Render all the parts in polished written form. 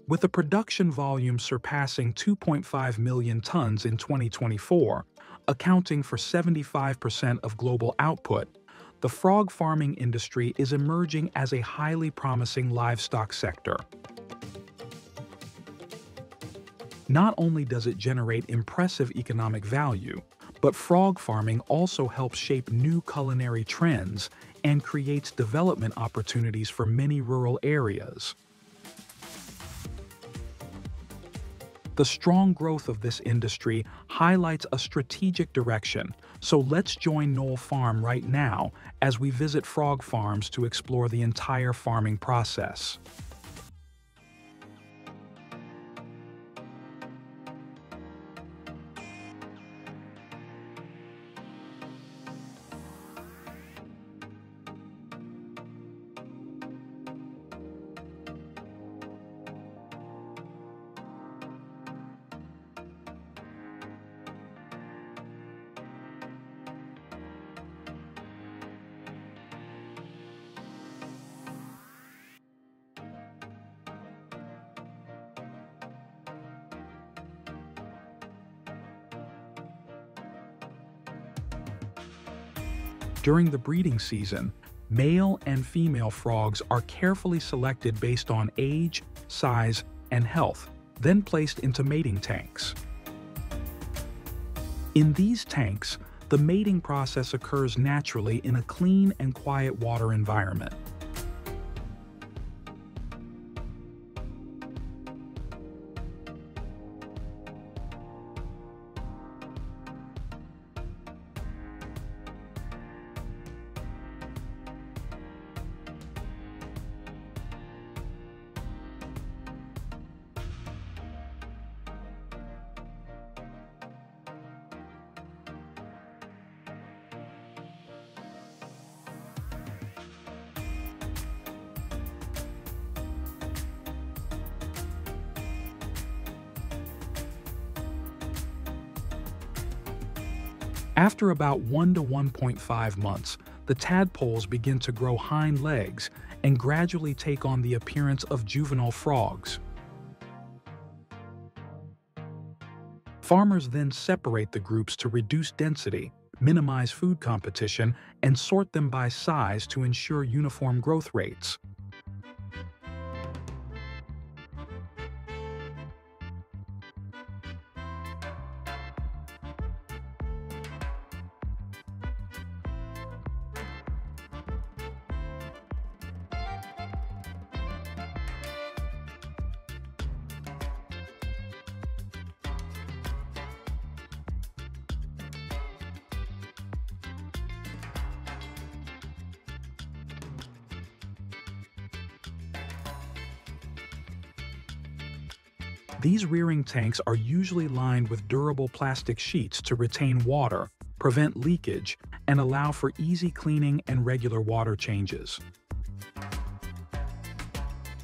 With a production volume surpassing 2.5 million tons in 2024, accounting for 75% of global output, the frog farming industry is emerging as a highly promising livestock sector. Not only does it generate impressive economic value, but frog farming also helps shape new culinary trends and creates development opportunities for many rural areas. The strong growth of this industry highlights a strategic direction, so let's join Knoll Farm right now as we visit frog farms to explore the entire farming process. During the breeding season, male and female frogs are carefully selected based on age, size, and health, then placed into mating tanks. In these tanks, the mating process occurs naturally in a clean and quiet water environment. After about 1 to 1.5 months, the tadpoles begin to grow hind legs and gradually take on the appearance of juvenile frogs. Farmers then separate the groups to reduce density, minimize food competition, and sort them by size to ensure uniform growth rates. These rearing tanks are usually lined with durable plastic sheets to retain water, prevent leakage, and allow for easy cleaning and regular water changes.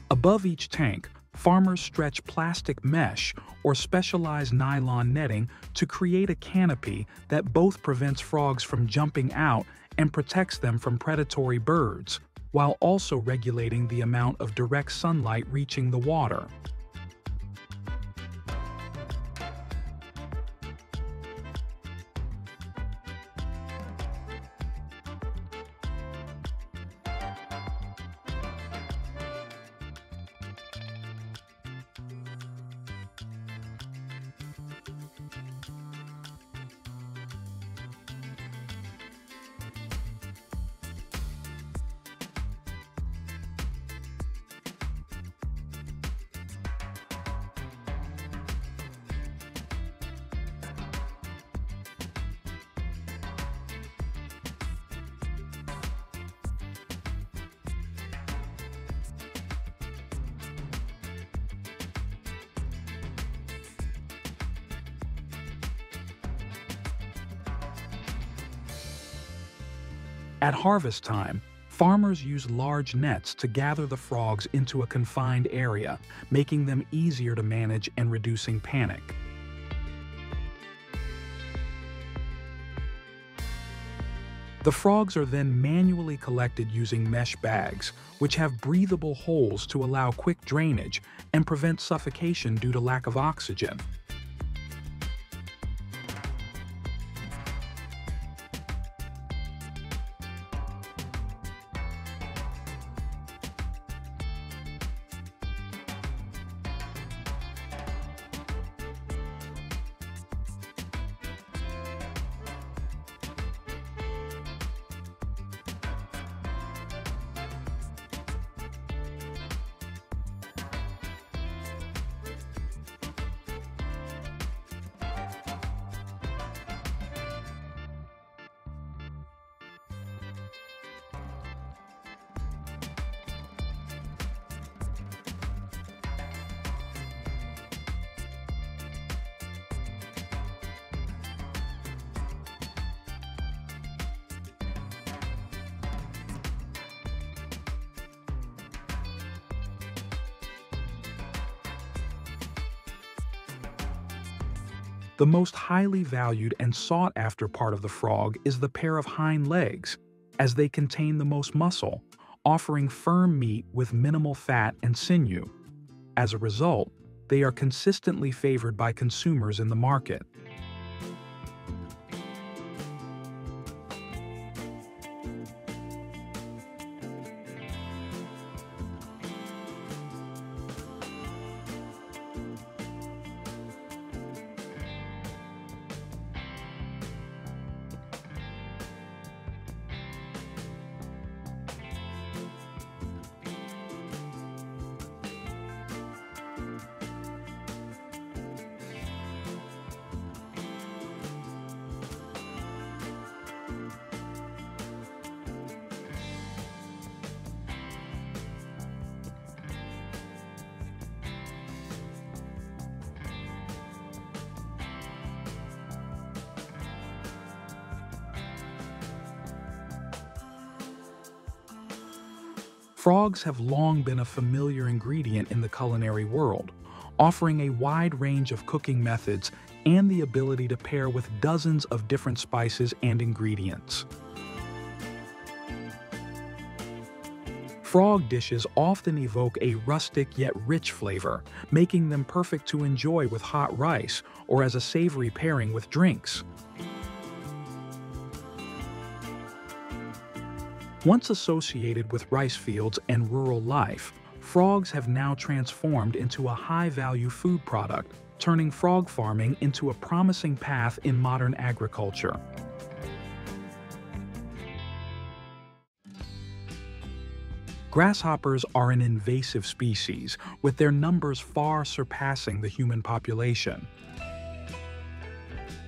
Above each tank, farmers stretch plastic mesh or specialized nylon netting to create a canopy that both prevents frogs from jumping out and protects them from predatory birds, while also regulating the amount of direct sunlight reaching the water. At harvest time, farmers use large nets to gather the frogs into a confined area, making them easier to manage and reducing panic. The frogs are then manually collected using mesh bags, which have breathable holes to allow quick drainage and prevent suffocation due to lack of oxygen. The most highly valued and sought-after part of the frog is the pair of hind legs, as they contain the most muscle, offering firm meat with minimal fat and sinew. As a result, they are consistently favored by consumers in the market. Frogs have long been a familiar ingredient in the culinary world, offering a wide range of cooking methods and the ability to pair with dozens of different spices and ingredients. Frog dishes often evoke a rustic yet rich flavor, making them perfect to enjoy with hot rice or as a savory pairing with drinks. Once associated with rice fields and rural life, frogs have now transformed into a high-value food product, turning frog farming into a promising path in modern agriculture. Grasshoppers are an invasive species, with their numbers far surpassing the human population.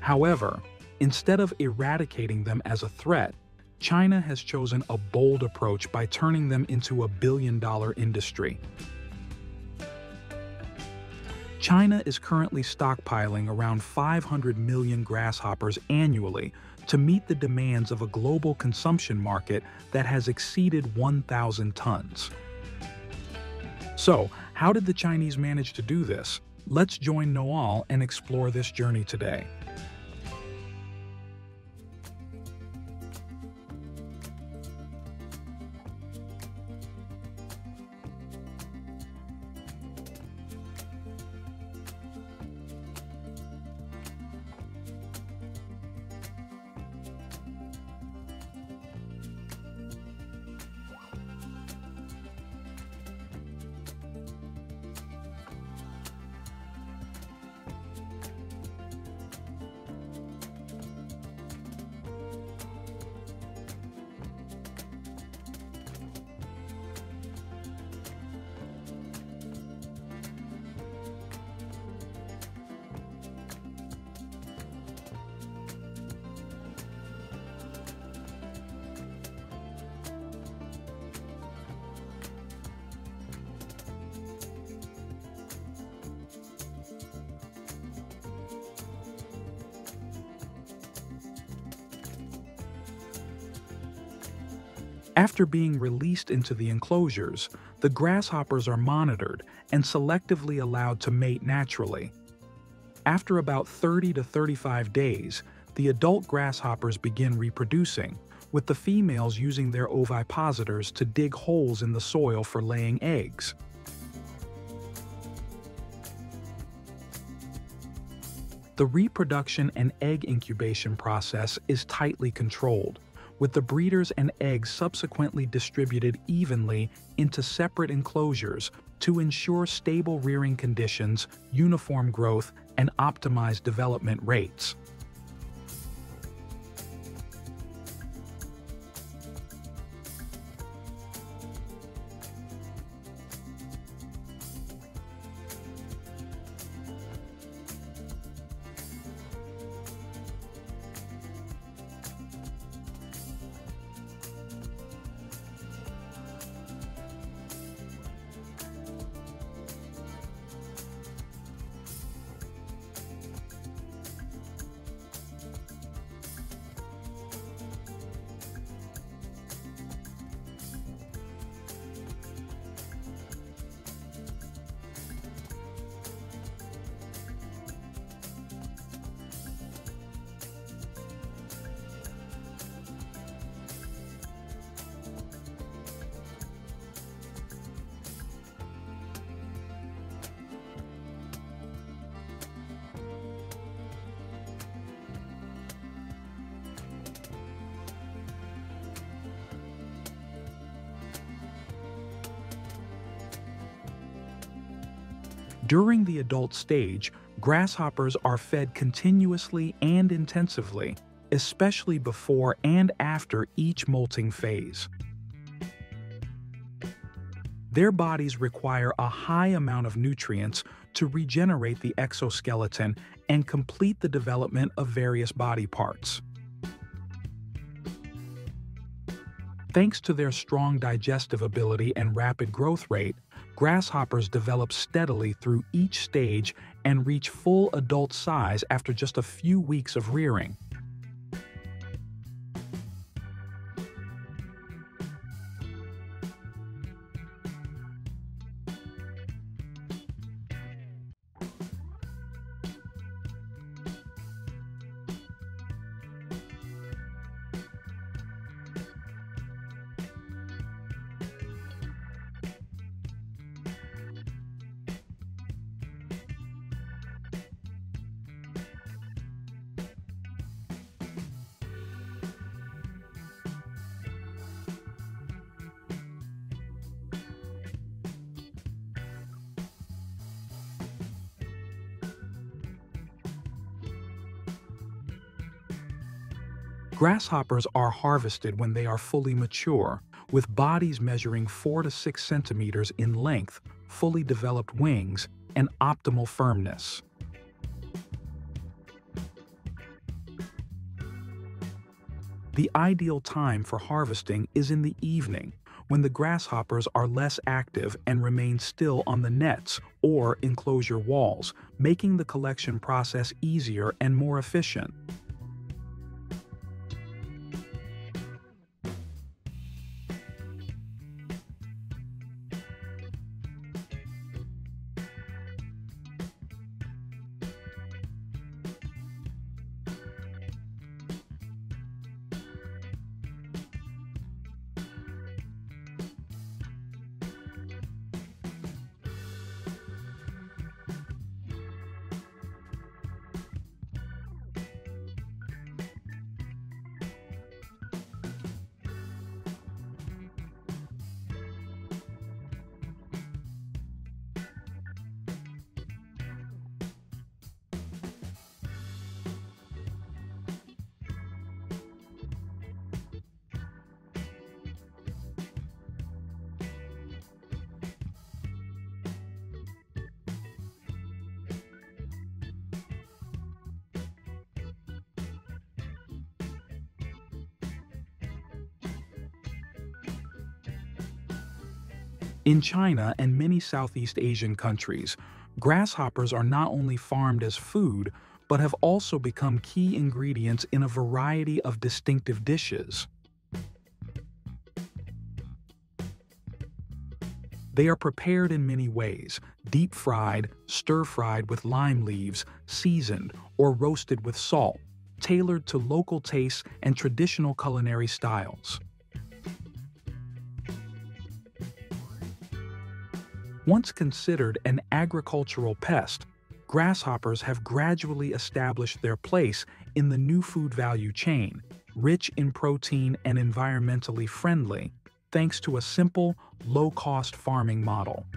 However, instead of eradicating them as a threat, China has chosen a bold approach by turning them into a billion-dollar industry. China is currently stockpiling around 500 million grasshoppers annually to meet the demands of a global consumption market that has exceeded 1,000 tons. So, how did the Chinese manage to do this? Let's join Noel and explore this journey today. After being released into the enclosures, the grasshoppers are monitored and selectively allowed to mate naturally. After about 30 to 35 days, the adult grasshoppers begin reproducing, with the females using their ovipositors to dig holes in the soil for laying eggs. The reproduction and egg incubation process is tightly controlled, with the breeders and eggs subsequently distributed evenly into separate enclosures to ensure stable rearing conditions, uniform growth, and optimized development rates. During the adult stage, grasshoppers are fed continuously and intensively, especially before and after each molting phase. Their bodies require a high amount of nutrients to regenerate the exoskeleton and complete the development of various body parts. Thanks to their strong digestive ability and rapid growth rate, grasshoppers develop steadily through each stage and reach full adult size after just a few weeks of rearing. Grasshoppers are harvested when they are fully mature, with bodies measuring 4 to 6 centimeters in length, fully developed wings, and optimal firmness. The ideal time for harvesting is in the evening, when the grasshoppers are less active and remain still on the nets or enclosure walls, making the collection process easier and more efficient. In China and many Southeast Asian countries, grasshoppers are not only farmed as food, but have also become key ingredients in a variety of distinctive dishes. They are prepared in many ways: deep-fried, stir-fried with lime leaves, seasoned, or roasted with salt, tailored to local tastes and traditional culinary styles. Once considered an agricultural pest, grasshoppers have gradually established their place in the new food value chain, rich in protein and environmentally friendly, thanks to a simple, low-cost farming model.